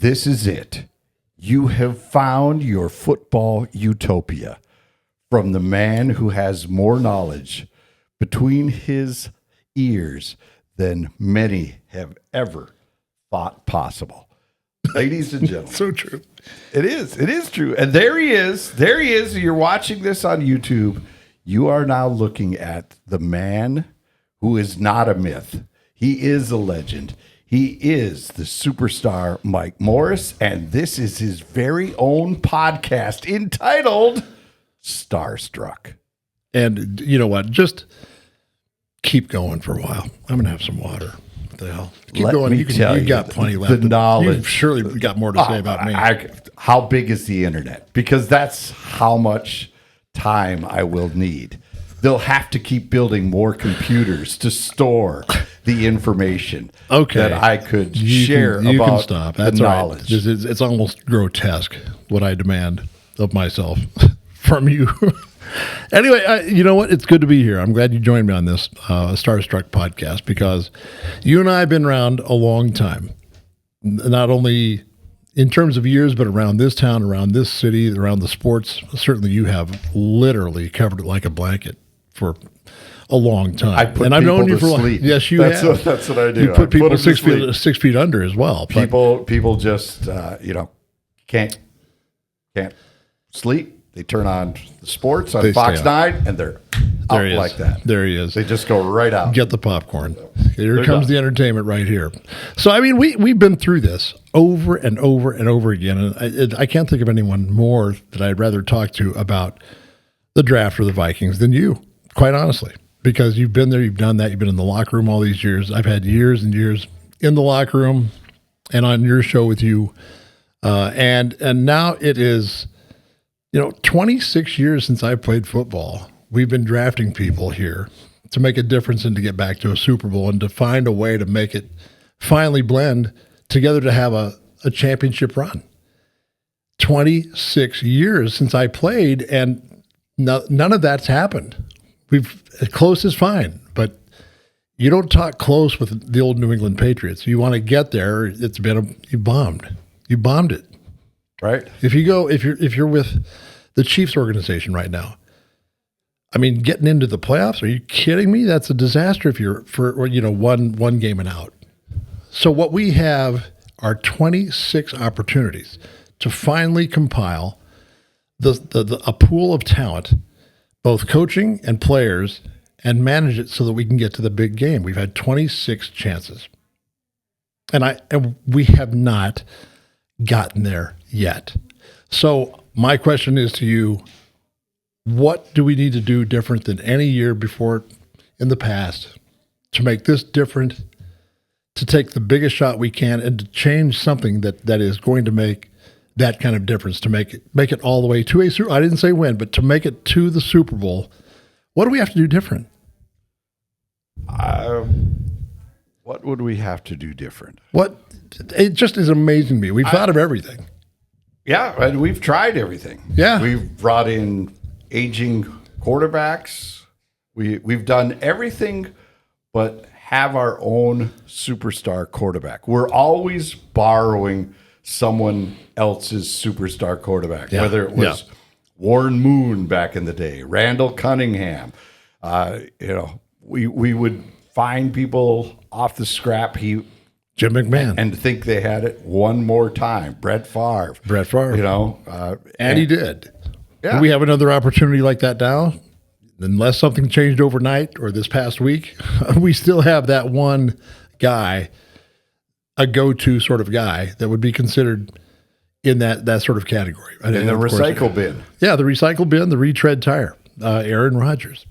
This is it. You have found your football utopia from the man who has more knowledge between his ears than many have ever thought possible. Ladies and gentlemen. So true. It is. It is true. And there he is. There he is. You're watching this on YouTube. You are now looking at the man who is not a myth. He is a legend. He is the superstar Mike Morris, and this is his very own podcast entitled Starstruck. And you know what? Just keep going for a while. I'm going to have some water. What the hell? Keep Let going. me tell You've you, got plenty left. The knowledge. You've surely got more to say about me. How big is the internet? Because that's how much time I will need. They'll have to keep building more computers to store the information that I could share about the knowledge. Right. It's almost grotesque what I demand of myself from you. Anyway, you know what? It's good to be here. I'm glad you joined me on this Starstruck podcast because you and I have been around a long time, not only in terms of years, but around this town, around this city, around the sports. Certainly you have literally covered it like a blanket for a long time. And I've known you for sleep. Yes, you have. That's what I do. You put people 6 feet under as well. People just can't sleep. They turn on the sports on Fox 9 and they're out like that. There he is. They just go right out. Get the popcorn. Here comes the entertainment right here. So, I mean, we've been through this over and over and over again. And I can't think of anyone more that I'd rather talk to about the draft or the Vikings than you, quite honestly, because you've been there, you've done that, you've been in the locker room all these years. I've had years and years in the locker room and on your show with you. And now it is, 26 years since I played football. We've been drafting people here to make a difference and to get back to a Super Bowl and to find a way to make it finally blend together to have a championship run. 26 years since I played, and none of that's happened. Close is fine, but you don't talk close with the old New England Patriots. You want to get there. You bombed. You bombed it. Right. If you're with the Chiefs organization right now, I mean, getting into the playoffs, are you kidding me? That's a disaster if you're one game and out. So what we have are 26 opportunities to finally compile a pool of talent, both coaching and players, and manage it so that we can get to the big game. We've had 26 chances. And we have not gotten there yet. So my question is to you, what do we need to do different than any year before in the past to make this different, to take the biggest shot we can and to change something that is going to make that kind of difference, to make it all the way to a Super Bowl? I didn't say win, but to make it to the Super Bowl. What do we have to do different? What would we have to do different? It just is amazing to me. We've thought of everything. Yeah, and we've tried everything. Yeah. We've brought in aging quarterbacks. We've done everything but have our own superstar quarterback. We're always borrowing someone else's superstar quarterback, whether it was Warren Moon back in the day, Randall Cunningham. We would find people off the scrap heap, Jim McMahon, and think they had it one more time. Brett Favre. And he did. Yeah. Do we have another opportunity like that now? Unless something changed overnight or this past week, we still have that one guy, a go-to sort of guy that would be considered in that sort of category. In the recycle bin. Yeah, the recycle bin, the retread tire, Aaron Rodgers.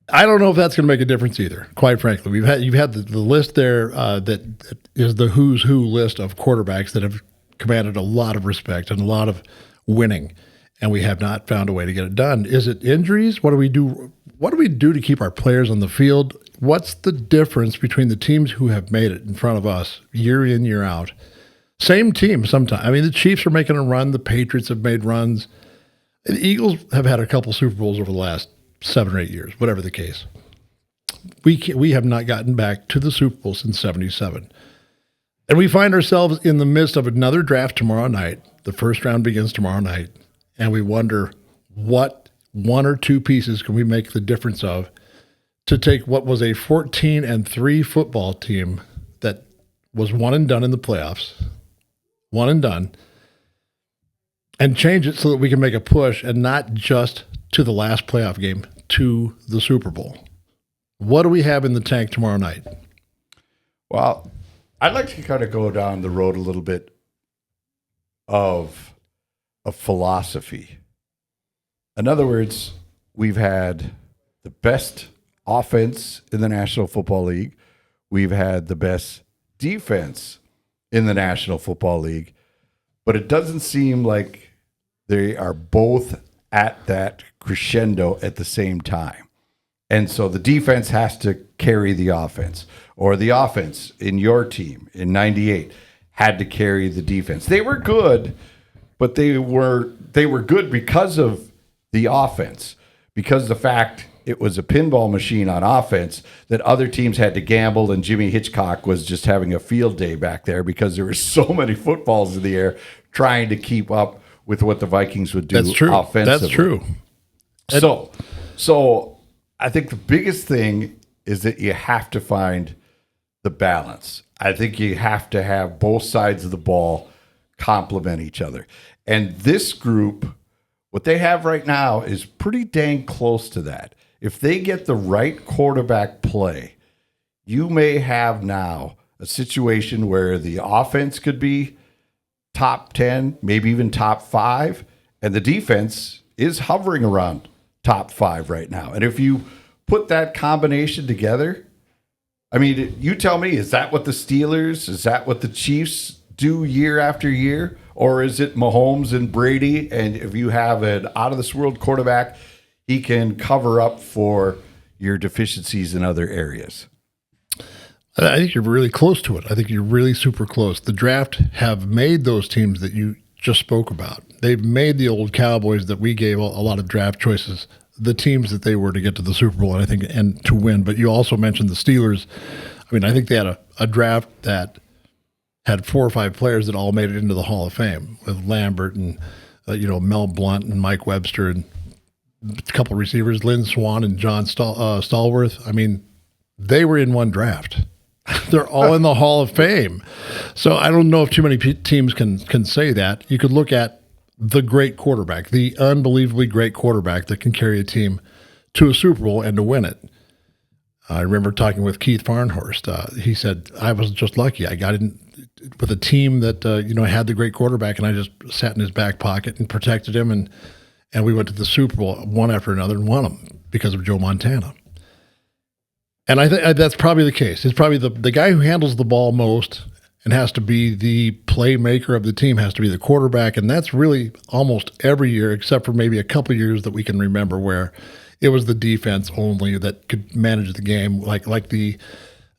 I don't know if that's going to make a difference either, quite frankly. You've had the list there that is the who's who list of quarterbacks that have commanded a lot of respect and a lot of winning, and we have not found a way to get it done. Is it injuries? What do we do? What do we do to keep our players on the field? What's the difference between the teams who have made it in front of us year in, year out? Same team sometimes. I mean, the Chiefs are making a run. The Patriots have made runs. The Eagles have had a couple Super Bowls over the last 7 or 8 years, whatever the case. We have not gotten back to the Super Bowl since '77. And we find ourselves in the midst of another draft tomorrow night. The first round begins tomorrow night. And we wonder what one or two pieces can we make the difference of to take what was a 14-3 football team that was one and done in the playoffs, one and done, and change it so that we can make a push and not just to the last playoff game, to the Super Bowl. What do we have in the tank tomorrow night? Well, I'd like to kind of go down the road a little bit of a philosophy. In other words, we've had the best offense in the National Football League. We've had the best defense in the National Football League. But it doesn't seem like they are both at that crescendo at the same time. And so the defense has to carry the offense, or the offense in your team in 98 had to carry the defense. They were good, but they were good because of the offense, because of the fact it was a pinball machine on offense that other teams had to gamble, and Jimmy Hitchcock was just having a field day back there because there were so many footballs in the air trying to keep up with what the Vikings would do offensively. That's true. So I think the biggest thing is that you have to find the balance. I think you have to have both sides of the ball complement each other. And this group, what they have right now is pretty dang close to that. If they get the right quarterback play, you may have now a situation where the offense could be top 10, maybe even top 5, and the defense is hovering around top 5 right now. And if you put that combination together, I mean, you tell me, is that what the Steelers, is that what the Chiefs do year after year? Or is it Mahomes and Brady, and if you have an out-of-this-world quarterback, he can cover up for your deficiencies in other areas? I think you're really close to it. I think you're really super close. The draft have made those teams that you just spoke about. They've made the old Cowboys that we gave a lot of draft choices, the teams that they were to get to the Super Bowl, and I think, and to win. But you also mentioned the Steelers. I mean, I think they had a draft that had 4 or 5 players that all made it into the Hall of Fame, with Lambert and Mel Blount and Mike Webster and a couple of receivers, Lynn Swann and John Stallworth. I mean, they were in one draft. They're all in the Hall of Fame. So I don't know if too many teams can say that. You could look at the great quarterback, the unbelievably great quarterback that can carry a team to a Super Bowl and to win it. I remember talking with Keith Farnhorst. He said, I was just lucky. I got in with a team that had the great quarterback, and I just sat in his back pocket and protected him, and we went to the Super Bowl one after another and won them because of Joe Montana. And I think that's probably the case. It's probably the guy who handles the ball most and has to be the playmaker of the team, has to be the quarterback, and that's really almost every year except for maybe a couple of years that we can remember where it was the defense only that could manage the game, like the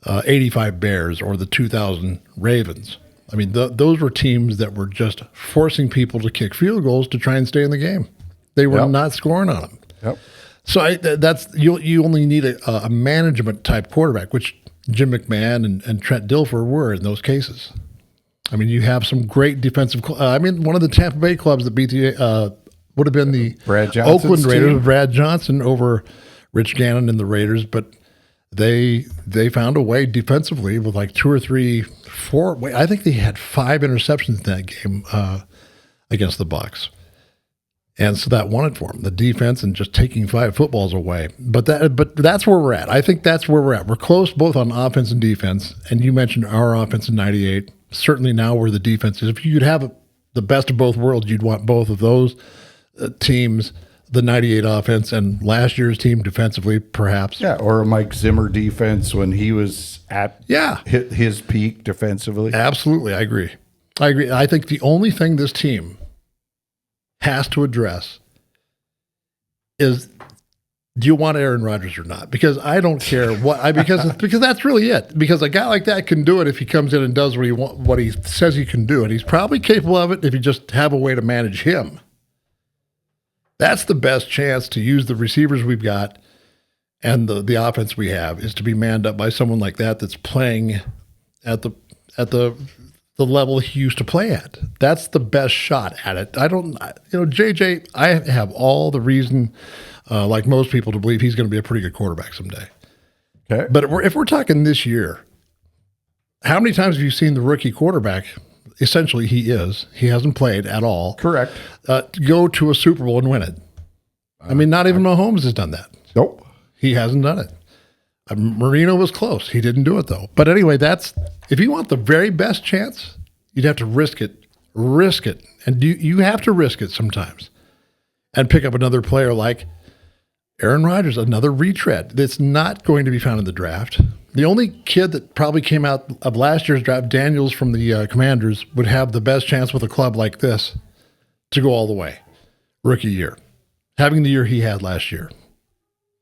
85 Bears or the 2000 Ravens. I mean, those were teams that were just forcing people to kick field goals to try and stay in the game. They were not scoring on them. Yep. So that's you only need a management type quarterback, which Jim McMahon and Trent Dilfer were in those cases. I mean, you have some great defensive. One of the Tampa Bay clubs that beat the would have been the Oakland Raiders, team. Brad Johnson over Rich Gannon and the Raiders, but they found a way defensively with like 2 or 3, 4. I think they had 5 interceptions in that game against the Bucs. And so that won it for them, the defense and just taking 5 footballs away. But that's where we're at. I think that's where we're at. We're close both on offense and defense. And you mentioned our offense in 98. Certainly now where the defense is. If you could have the best of both worlds, you'd want both of those teams, the 98 offense and last year's team defensively, perhaps. Yeah, or a Mike Zimmer defense when he was at his peak defensively. Absolutely, I agree. I think the only thing this team has to address is, do you want Aaron Rodgers or not? Because I don't care because that's really it. Because a guy like that can do it if he comes in and does what he says he can do, and he's probably capable of it if you just have a way to manage him. That's the best chance to use the receivers we've got and the offense we have, is to be manned up by someone like that that's playing at the at the level he used to play at. That's the best shot at it. JJ, I have all the reason, like most people, to believe he's going to be a pretty good quarterback someday. Okay. But if we're talking this year, how many times have you seen the rookie quarterback? Essentially, he hasn't played at all. Correct. Go to a Super Bowl and win it. I mean, not even Mahomes has done that. Nope. He hasn't done it. Marino was close. He didn't do it, though. But anyway, if you want the very best chance, you'd have to risk it. Risk it. And you have to risk it sometimes. And pick up another player like Aaron Rodgers, another retread that's not going to be found in the draft. The only kid that probably came out of last year's draft, Daniels from the Commanders, would have the best chance with a club like this to go all the way. Rookie year. Having the year he had last year.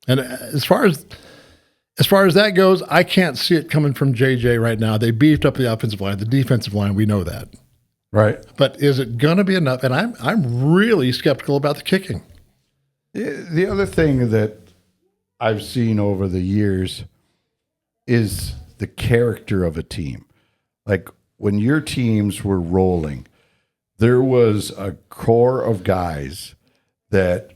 And as far as that goes, I can't see it coming from JJ right now. They beefed up the offensive line, the defensive line, we know that. Right. But is it going to be enough? And I'm really skeptical about the kicking. The other thing that I've seen over the years is the character of a team. Like when your teams were rolling, there was a core of guys that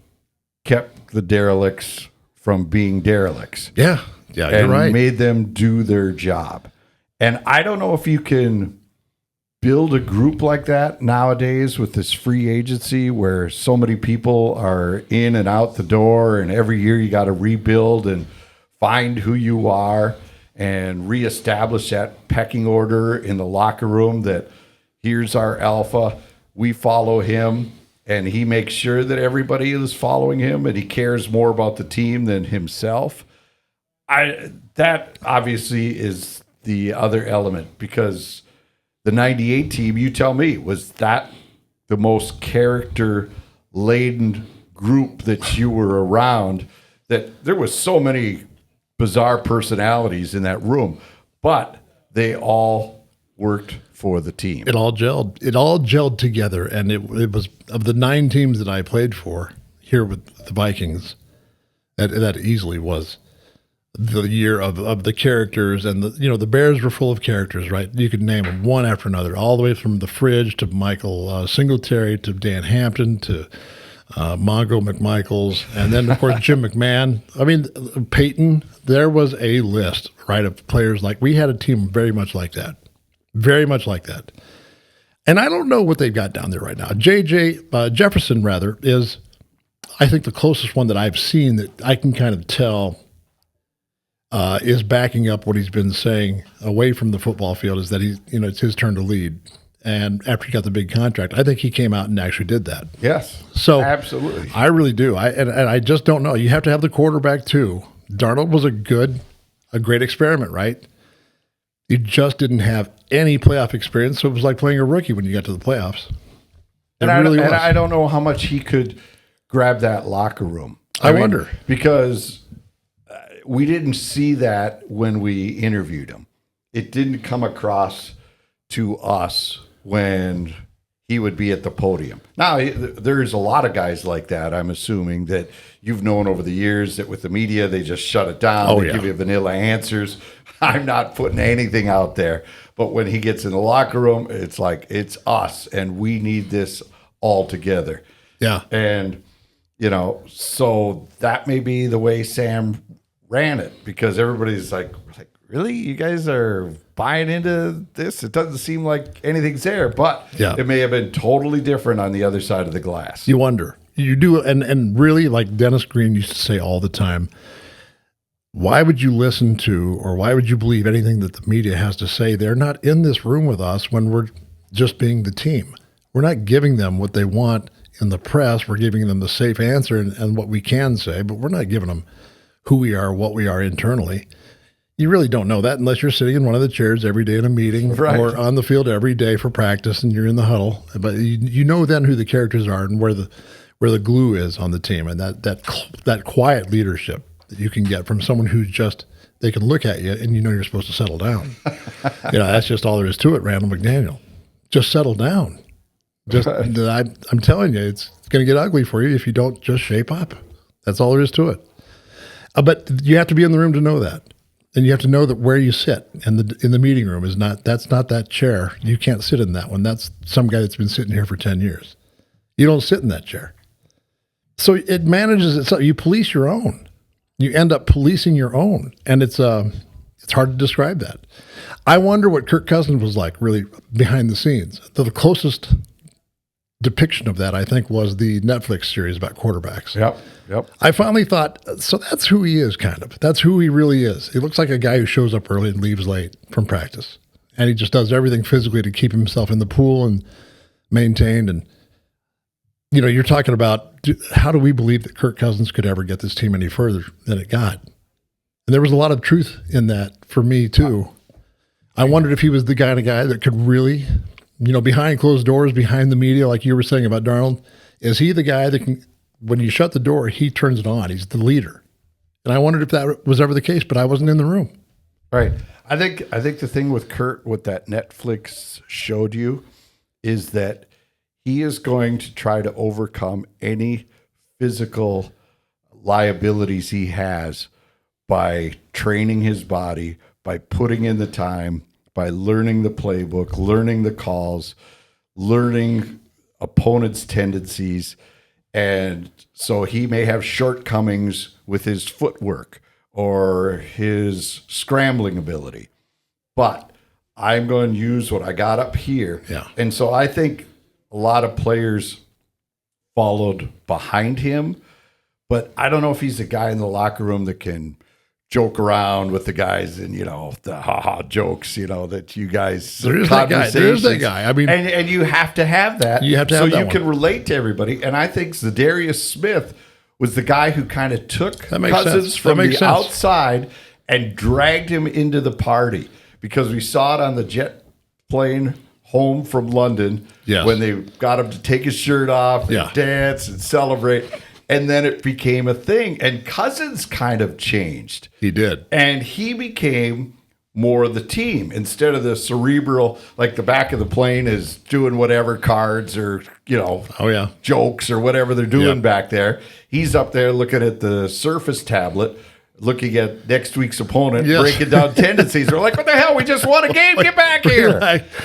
kept the derelicts from being derelicts. Yeah, you're and right. Made them do their job. And I don't know if you can build a group like that nowadays with this free agency where so many people are in and out the door, and every year you got to rebuild and find who you are and reestablish that pecking order in the locker room that here's our alpha, we follow him, and he makes sure that everybody is following him and he cares more about the team than himself. That obviously is the other element, because the 98 team, you tell me, was that the most character-laden group that you were around, that there was so many bizarre personalities in that room, but they all worked for the team. It all gelled together, and it was, of the 9 teams that I played for here with the Vikings, that easily was the year of the characters. And the Bears were full of characters, right? You could name them one after another, all the way from the Fridge to Michael Singletary to Dan Hampton to Mongo McMichaels, and then of course Jim McMahon. I mean, Peyton. There was a list, right, of players. Like, we had a team very much like that. Very much like that. And I don't know what they've got down there right now. Jefferson, rather, is, I think, the closest one that I've seen that I can kind of tell is backing up what he's been saying away from the football field, is that it's his turn to lead. And after he got the big contract, I think he came out and actually did that. Yes. So absolutely. I really do. I just don't know. You have to have the quarterback too. Darnold was a great experiment, right? You just didn't have any playoff experience, so it was like playing a rookie when you got to the playoffs. And I don't know how much he could grab that locker room. I wonder. Because we didn't see that when we interviewed him. It didn't come across to us when he would be at the podium. Now, there's a lot of guys like that, I'm assuming, that you've known over the years, that with the media, they just shut it down. They give you vanilla answers. I'm not putting anything out there. But when he gets in the locker room, it's like, it's us, and we need this all together. Yeah. And, so that may be the way Sam ran it, because everybody's like, really? You guys are buying into this? It doesn't seem like anything's there, but it may have been totally different on the other side of the glass. You wonder. You do, and really, like Dennis Green used to say all the time, why would you listen to, or why would you believe anything that the media has to say? They're not in this room with us when we're just being the team. We're not giving them what they want in the press. We're giving them the safe answer and what we can say, but we're not giving them who we are, what we are internally. You really don't know that unless you're sitting in one of the chairs every day in a meeting, right, or on the field every day for practice, and you're in the huddle. But you know then who the characters are and where the glue is on the team, and that quiet leadership that you can get from someone who's just, they can look at you and you're supposed to settle down. That's just all there is to it, Randall McDaniel. Just settle down. I'm telling you, it's going to get ugly for you if you don't just shape up. That's all there is to it. But you have to be in the room to know that. And you have to know that where you sit in the meeting room that's not that chair. You can't sit in that one. That's some guy that's been sitting here for 10 years. You don't sit in that chair. So it manages itself. You police your own. You end up policing your own. And it's hard to describe that. I wonder what Kirk Cousins was like really behind the scenes. The closest depiction of that, I think, was the Netflix series about quarterbacks. Yep. I finally thought, so that's who he is, kind of. That's who he really is. He looks like a guy who shows up early and leaves late from practice. And he just does everything physically to keep himself in the pool and maintained. And, you know, you're talking about how do we believe that Kirk Cousins could ever get this team any further than it got? And there was a lot of truth in that for me, too. I wondered if he was the kind of guy that could really, you know, behind closed doors, behind the media, like you were saying about Darnold, is he the guy that can, when you shut the door, he turns it on. He's the leader. And I wondered if that was ever the case, but I wasn't in the room. Right. I think the thing with Kurt, what that Netflix showed you, is that he is going to try to overcome any physical liabilities he has by training his body, by putting in the time, by learning the playbook, learning the calls, learning opponents' tendencies. And so he may have shortcomings with his footwork or his scrambling ability. But I'm going to use what I got up here. Yeah. And so I think a lot of players followed behind him. But I don't know if he's a guy in the locker room that can joke around with the guys and, you know, the ha-ha jokes, you know, that you guys... There's that guy. There's that guy. I mean... And you have to have that. You have to have that so you one. can relate to everybody. And I think Zadarius Smith was the guy who kind of took Cousins from the outside and dragged him into the party. Because we saw it on the jet plane home from London when they got him to take his shirt off and dance and celebrate. And then it became a thing. And Cousins kind of changed. He did. And he became more of the team instead of the cerebral, like the back of the plane is doing whatever cards or, you know, jokes or whatever they're doing back there. He's up there looking at the Surface tablet, looking at next week's opponent, breaking down tendencies. We're like, what the hell? We just won a game. Get back here.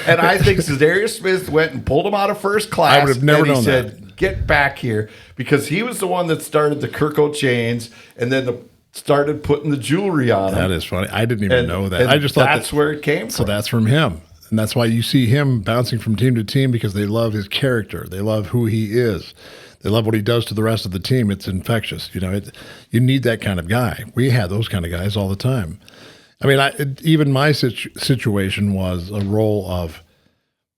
And I think Zadarius Smith went and pulled him out of first class. I would have never known that. Get back here, because he was the one that started the Kirko chains and then started putting the jewelry on him. That is funny. I didn't even know that. I just thought that's where it came from. So that's from him. And that's why you see him bouncing from team to team, because they love his character. They love who he is. They love what he does to the rest of the team. It's infectious. You know, you need that kind of guy. We had those kind of guys all the time. I mean, even my situation was a role of,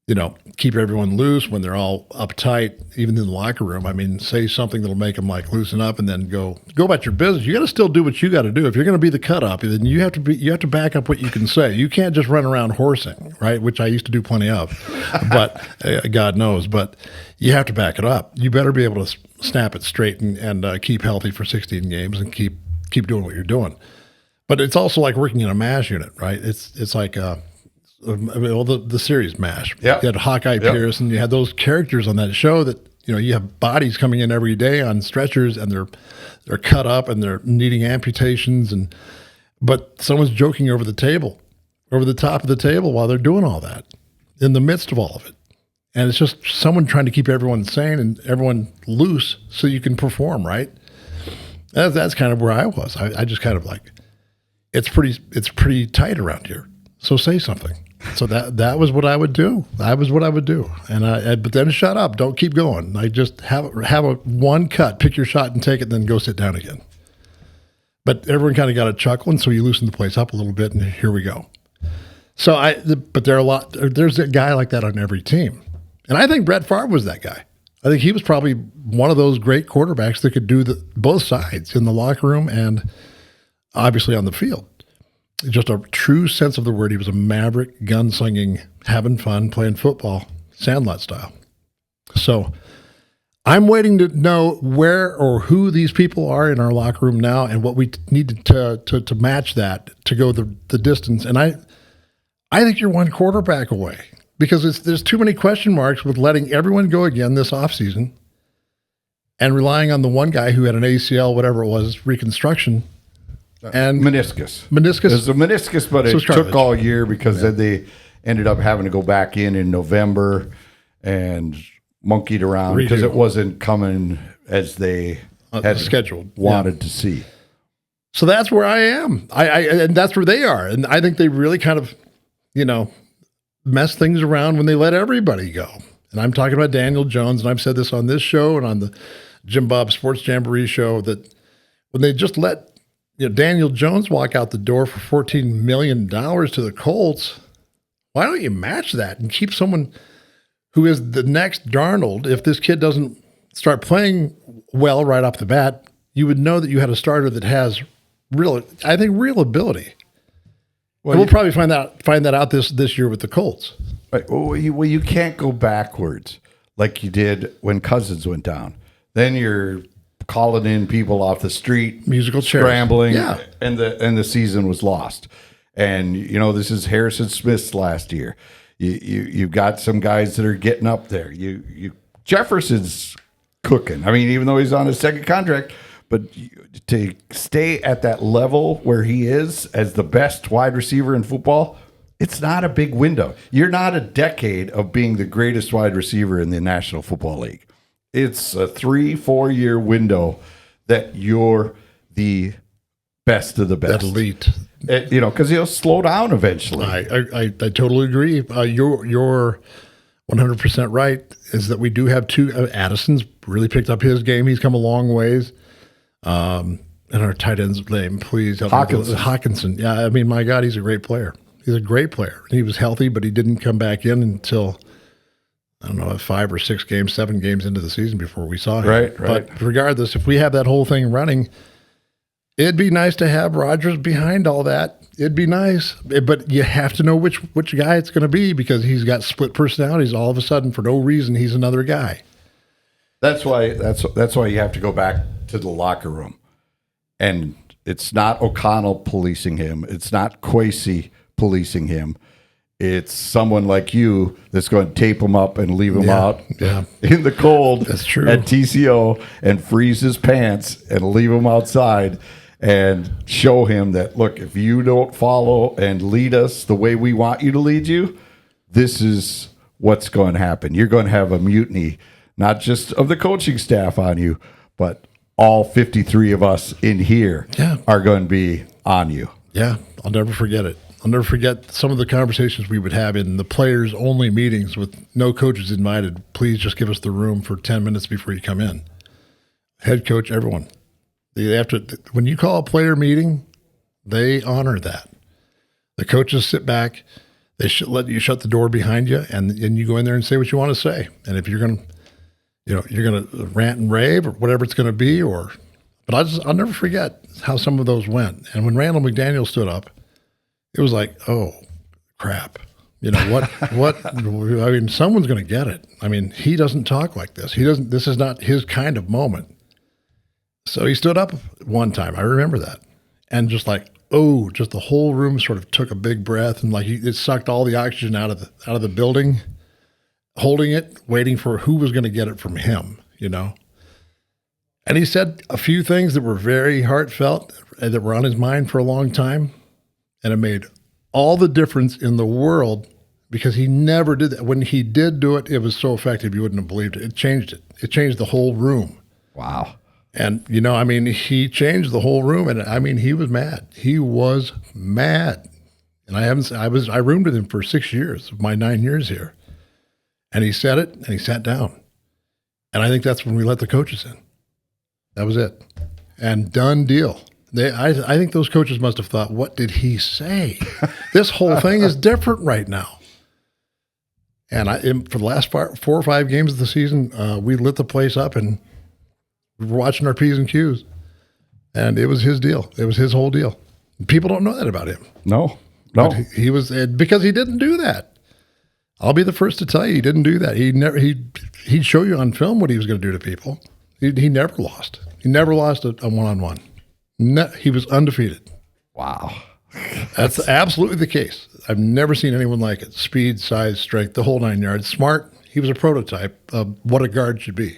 you know, keep everyone loose when they're all uptight, even in the locker room. I mean, say something that'll make them like loosen up, and then go about your business. You got to still do what you got to do. If you're going to be the cut up, then you have to back up what you can say. You can't just run around horsing, right? Which I used to do plenty of, but God knows. But you have to back it up. You better be able to snap it straight and keep healthy for 16 games and keep doing what you're doing. But it's also like working in a MASH unit, right? It's like the series MASH. Yep. You had Hawkeye Pierce, and you had those characters on that show that, you know, you have bodies coming in every day on stretchers, and they're cut up and they're needing amputations, but someone's joking over the top of the table while they're doing all that in the midst of all of it. And it's just someone trying to keep everyone sane and everyone loose so you can perform, right? That's kind of where I was. I just kind of like, it's pretty tight around here, so say something. So that was what I would do. And but then shut up. Don't keep going. I just have a one cut, pick your shot and take it, then go sit down again. But everyone kind of got a chuckle, and so you loosen the place up a little bit, and here we go. So but there's a guy like that on every team. And I think Brett Favre was that guy. I think he was probably one of those great quarterbacks that could do both sides in the locker room and obviously on the field. Just a true sense of the word. He was a maverick, gunslinging, having fun, playing football, Sandlot style. So I'm waiting to know where or who these people are in our locker room now and what we need to match that to go the distance. And I think you're one quarterback away, because there's too many question marks with letting everyone go again this offseason and relying on the one guy who had an ACL, whatever it was, reconstruction. And Meniscus. Meniscus. It was a meniscus, but it cartilage. took all year because then they ended up having to go back in November and monkeyed around because it wasn't coming as they had scheduled, wanted to see. So that's where I am. And that's where they are. And I think they really kind of, mess things around when they let everybody go. And I'm talking about Daniel Jones, and I've said this on this show and on the Jim Bob Sports Jamboree show, that when they just let Daniel Jones walk out the door for $14 million to the Colts, why don't you match that and keep someone who is the next Darnold? If this kid doesn't start playing well right off the bat, you would know that you had a starter that has real ability. Well, we'll probably find that out this year with the Colts. Right. Well, you can't go backwards like you did when Cousins went down. Then you're calling in people off the street, musical chairs, scrambling, and the season was lost. And this is Harrison Smith's last year. You've got some guys that are getting up there. Jefferson's cooking. I mean, even though he's on his second contract, but to stay at that level where he is as the best wide receiver in football, it's not a big window. You're not a decade of being the greatest wide receiver in the National Football League. It's a 3-4 year window that you're the best of the best. That elite. Because he'll slow down eventually. I totally agree. You're 100% right, is that we do have two. Addison's really picked up his game. He's come a long ways. And our tight end's name, please help me. Hawkinson. Yeah, I mean, my God, he's a great player. He's a great player. He was healthy, but he didn't come back in until, I don't know, 5 or 6 games, 7 games into the season before we saw him. Right. But regardless, if we have that whole thing running, it'd be nice to have Rodgers behind all that. It'd be nice, but you have to know which guy it's going to be, because he's got split personalities. All of a sudden, for no reason, he's another guy. That's why you have to go back to the locker room, and it's not O'Connell policing him. It's not Kwesi policing him. It's someone like you that's going to tape him up and leave him out in the cold. That's true. At TCO and freeze his pants and leave him outside and show him that, look, if you don't follow and lead us the way we want you to lead you, this is what's going to happen. You're going to have a mutiny, not just of the coaching staff on you, but all 53 of us in here are going to be on you. Yeah, I'll never forget it. I'll never forget some of the conversations we would have in the players-only meetings with no coaches invited. Please just give us the room for 10 minutes before you come in. Head coach, everyone. When you call a player meeting, they honor that. The coaches sit back. They should let you shut the door behind you, and you go in there and say what you want to say. And if you're going to rant and rave or whatever it's going to be, but I'll never forget how some of those went. And when Randall McDaniel stood up, it was like, oh, crap. What? I mean, someone's going to get it. I mean, he doesn't talk like this. This is not his kind of moment. So he stood up one time. I remember that. And just like, just the whole room sort of took a big breath, and like it sucked all the oxygen out of the building, holding it, waiting for who was going to get it from him, And he said a few things that were very heartfelt and that were on his mind for a long time. And it made all the difference in the world, because he never did that. When he did do it, it was so effective you wouldn't have believed it. It changed it. It changed the whole room. Wow. And, he changed the whole room. And, he was mad. He was mad. And I roomed with him for 6 years of my 9 years here. And he said it, and he sat down. And I think that's when we let the coaches in. That was it. And done deal. I think those coaches must have thought, what did he say? This whole thing is different right now. And for the last 4 or 5 games of the season, we lit the place up, and we were watching our P's and Q's. And it was his deal. It was his whole deal. People don't know that about him. No. But he was, because he didn't do that. I'll be the first to tell you, he didn't do that. He'd show you on film what he was going to do to people. He never lost. He never lost a one-on-one. No, he was undefeated. Wow. That's absolutely the case. I've never seen anyone like it. Speed, size, strength, the whole 9 yards. Smart. He was a prototype of what a guard should be.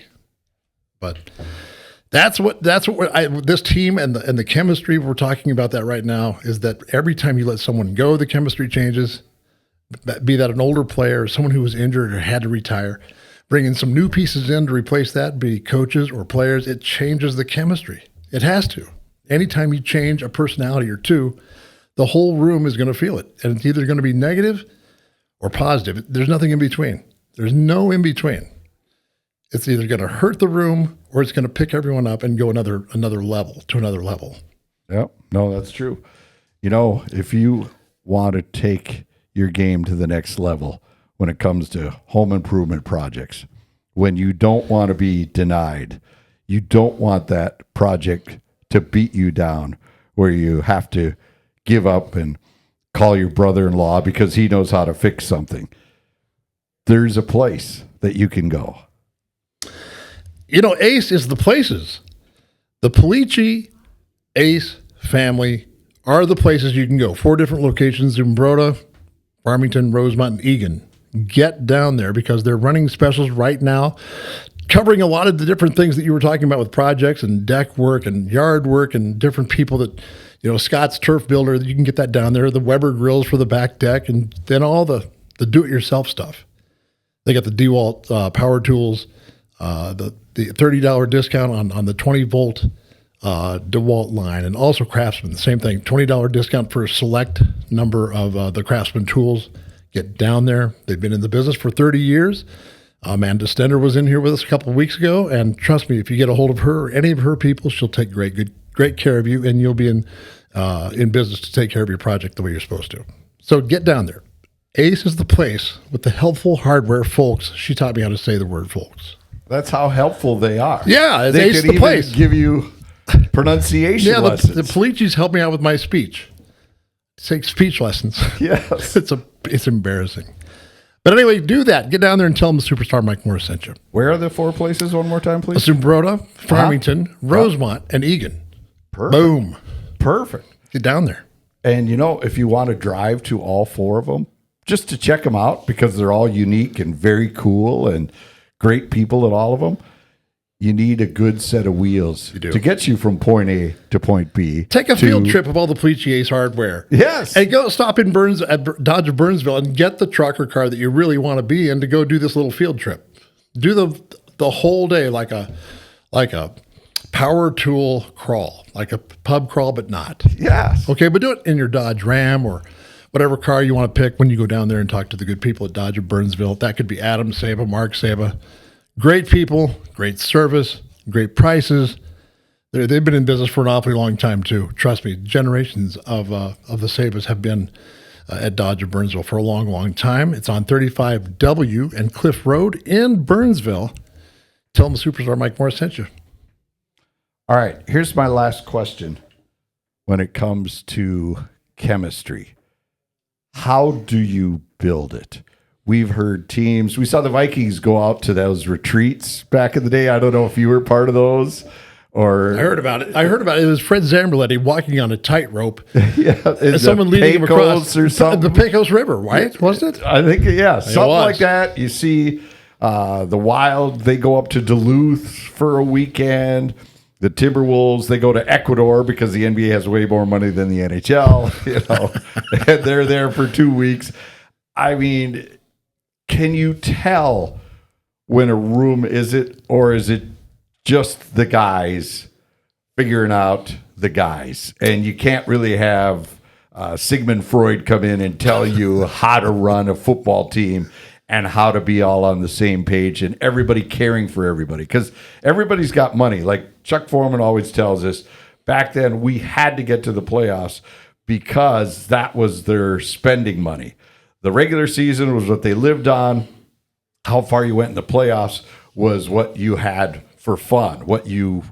But That's what this team and the chemistry we're talking about that right now is that every time you let someone go, the chemistry changes. Be that an older player, or someone who was injured or had to retire, bringing some new pieces in to replace that, be coaches or players, it changes the chemistry. It has to. Anytime you change a personality or two, the whole room is going to feel it, and it's either going to be negative or positive. There's nothing in between. There's no in between. It's either going to hurt the room or it's going to pick everyone up and go another level to another level. Yep. No, that's true. If you want to take your game to the next level when it comes to home improvement projects, when you don't want to be denied, you don't want that project to beat you down where you have to give up and call your brother-in-law because he knows how to fix something. There's a place that you can go. Ace is the places. The Polici Ace family are the places you can go. 4 different locations: Zumbrota, Farmington, Rosemount, and Egan. Get down there because they're running specials right now, covering a lot of the different things that you were talking about with projects and deck work and yard work and different people that, Scott's Turf Builder, you can get that down there, the Weber grills for the back deck, and then all the do-it-yourself stuff. They got the DeWalt power tools, the $30 discount on the 20-volt DeWalt line, and also Craftsman, the same thing, $20 discount for a select number of the Craftsman tools. Get down there. They've been in the business for 30 years. Amanda Stender was in here with us a couple of weeks ago, and trust me, if you get a hold of her or any of her people, she'll take great care of you, and you'll be in business to take care of your project the way you're supposed to. So get down there. Ace is the place with the helpful hardware folks. She taught me how to say the word folks. That's how helpful they are. Yeah, they Ace could the place. Give you pronunciation lessons. The Policis help me out with my speech. Take speech lessons. Yes. It's embarrassing. But anyway, do that. Get down there and tell them the Superstar Mike Morris sent you. Where are the 4 places one more time, please? Zumbrota, Farmington, Rosemount, and Egan. Perfect. Boom. Perfect. Get down there. And, if you want to drive to all 4 of them, just to check them out because they're all unique and very cool and great people at all of them, you need a good set of wheels to get you from point A to point B. Take a field trip of all the Polici Ace Hardware. Yes. And go stop in at Dodge of Burnsville and get the truck or car that you really want to be in to go do this little field trip. Do the whole day like a power tool crawl, like a pub crawl, but not. Yes. Okay, but do it in your Dodge Ram or whatever car you want to pick when you go down there and talk to the good people at Dodge of Burnsville. That could be Adam Saba, Mark Saba. Great people, great service, great prices. They've been in business for an awfully long time, too. Trust me, generations of the Sabas have been at Dodge of Burnsville for a long, long time. It's on 35W and Cliff Road in Burnsville. Tell them the Superstar Mike Morris sent you. All right, here's my last question when it comes to chemistry. How do you build it? We've heard teams. We saw the Vikings go out to those retreats back in the day. I don't know if you were part of those or. I heard about it. It was Fred Zamberletti walking on a tightrope. Yeah. And someone leading him across or something. The Pecos River, right? Wasn't it? I think, yeah. Something like that. You see the Wild, they go up to Duluth for a weekend. The Timberwolves, they go to Ecuador because the NBA has way more money than the NHL, and they're there for 2 weeks. I mean, can you tell when a room is it, or is it just the guys figuring out the guys? And you can't really have Sigmund Freud come in and tell you how to run a football team and how to be all on the same page and everybody caring for everybody because everybody's got money. Like Chuck Foreman always tells us, back then we had to get to the playoffs because that was their spending money. The regular season was what they lived on. How far you went in the playoffs was what you had for fun, what you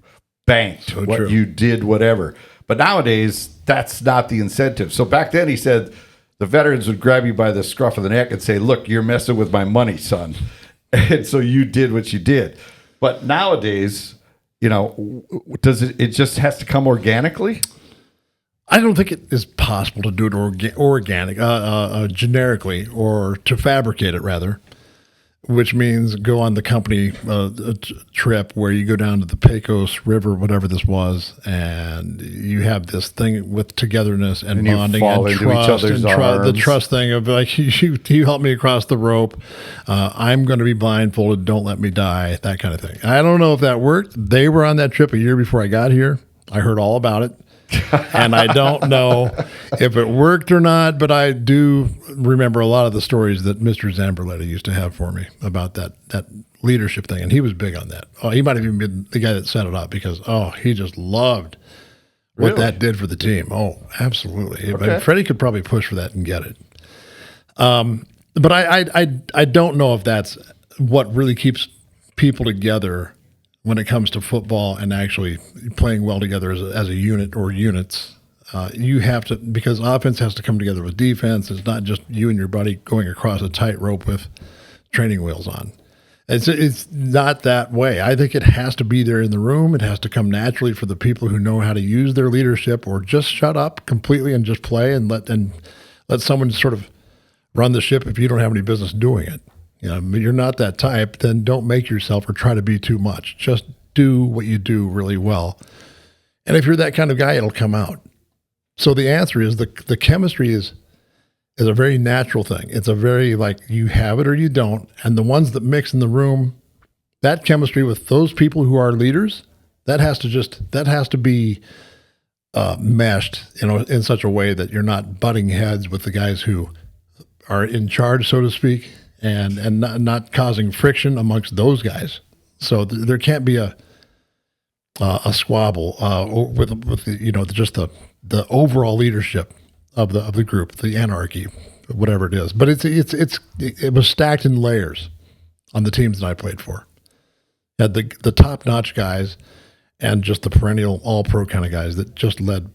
banked, you did, whatever. But nowadays, that's not the incentive. So back then he said, the veterans would grab you by the scruff of the neck and say, look, you're messing with my money, son. And so you did what you did. But nowadays, does it just has to come organically? I don't think it is possible to do it generically or to fabricate it, rather. which means go on the company trip where you go down to the Pecos River, whatever this was, and you have this thing with togetherness and bonding fall and into trust each other's and arms. the trust thing of like you help me across the rope. I'm going to be blindfolded. Don't let me die. That kind of thing. I don't know if that worked. They were on that trip a year before I got here. I heard all about it. And I don't know if it worked or not, but I do remember a lot of the stories that Mr. Zumbrota used to have for me about that leadership thing. And he was big on that. Oh, he might have even been the guy that set it up because, he just loved what that did for the team. Oh, absolutely. Okay. Freddie could probably push for that and get it. But I don't know if that's what really keeps people together when it comes to football and actually playing well together as a unit or units. You have to, because offense has to come together with defense. It's not just you and your buddy going across a tightrope with training wheels on. It's not that way. I think it has to be there in the room. It has to come naturally for the people who know how to use their leadership, or just shut up completely and just play and let someone sort of run the ship if you don't have any business doing it. You're not that type, then don't make yourself or try to be too much. Just do what you do really well. And if you're that kind of guy, it'll come out. So the answer is the chemistry is a very natural thing. It's a very, like, you have it or you don't. And the ones that mix in the room, that chemistry with those people who are leaders, that has to be meshed, in such a way that you're not butting heads with the guys who are in charge, so to speak, and not causing friction amongst those guys. So there can't be a squabble with just the overall leadership of the group, the anarchy, whatever it is. But it was stacked in layers on the teams that I played for. You had the top-notch guys and just the perennial all-pro kind of guys that just led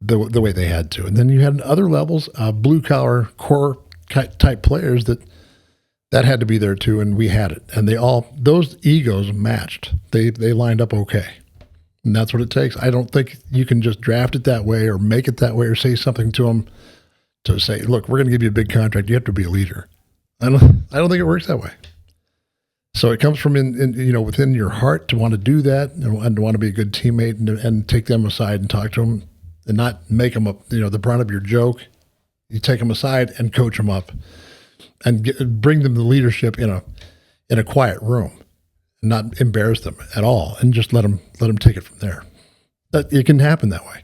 the way they had to. And then you had other levels, blue-collar core type players that had to be there too, and we had it. And those egos matched. They lined up okay. And that's what it takes. I don't think you can just draft it that way or make it that way or say something to them to say, look, we're going to give you a big contract. You have to be a leader. I don't think it works that way. So it comes from within your heart to want to do that and to want to be a good teammate and take them aside and talk to them and not make them the brunt of your joke. You take them aside and coach them up and bring them the leadership in a quiet room, and not embarrass them at all, and just let them take it from there. It can happen that way.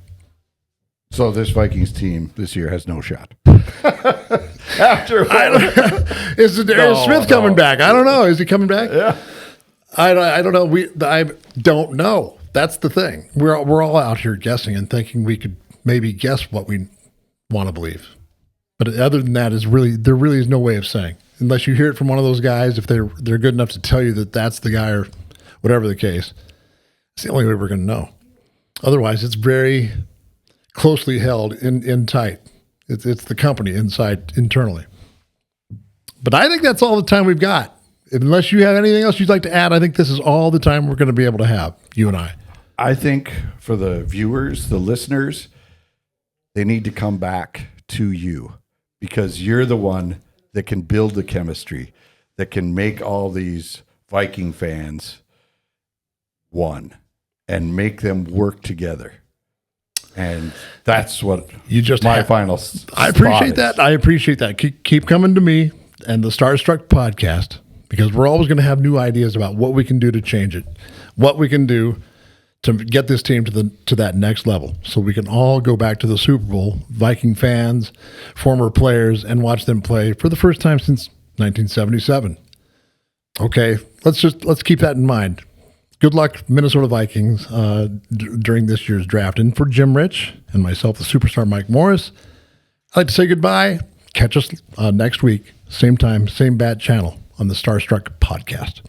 So this Vikings team this year has no shot. After is Smith coming back? I don't know. Is he coming back? Yeah. I don't know. I don't know. That's the thing. We're all out here guessing and thinking we could maybe guess what we want to believe. But other than that, there really is no way of saying, unless you hear it from one of those guys. If they're good enough to tell you that that's the guy or whatever the case, it's the only way we're going to know. Otherwise, it's very closely held in tight. It's the company internally. But I think that's all the time we've got. Unless you have anything else you'd like to add, I think this is all the time we're going to be able to have, you and I. I think for the viewers, the listeners, they need to come back to you, because you're the one that can build the chemistry, that can make all these Viking fans one and make them work together. And that's what final I appreciate that. I appreciate that. Keep coming to me and the Starstruck podcast, because we're always going to have new ideas about what we can do to change it, what we can do to get this team to that next level, so we can all go back to the Super Bowl, Viking fans, former players, and watch them play for the first time since 1977. Okay, let's keep that in mind. Good luck, Minnesota Vikings, during this year's draft. And for Jim Rich and myself, the superstar Mike Morris, I'd like to say goodbye. Catch us next week, same time, same bat channel on the Starstruck podcast.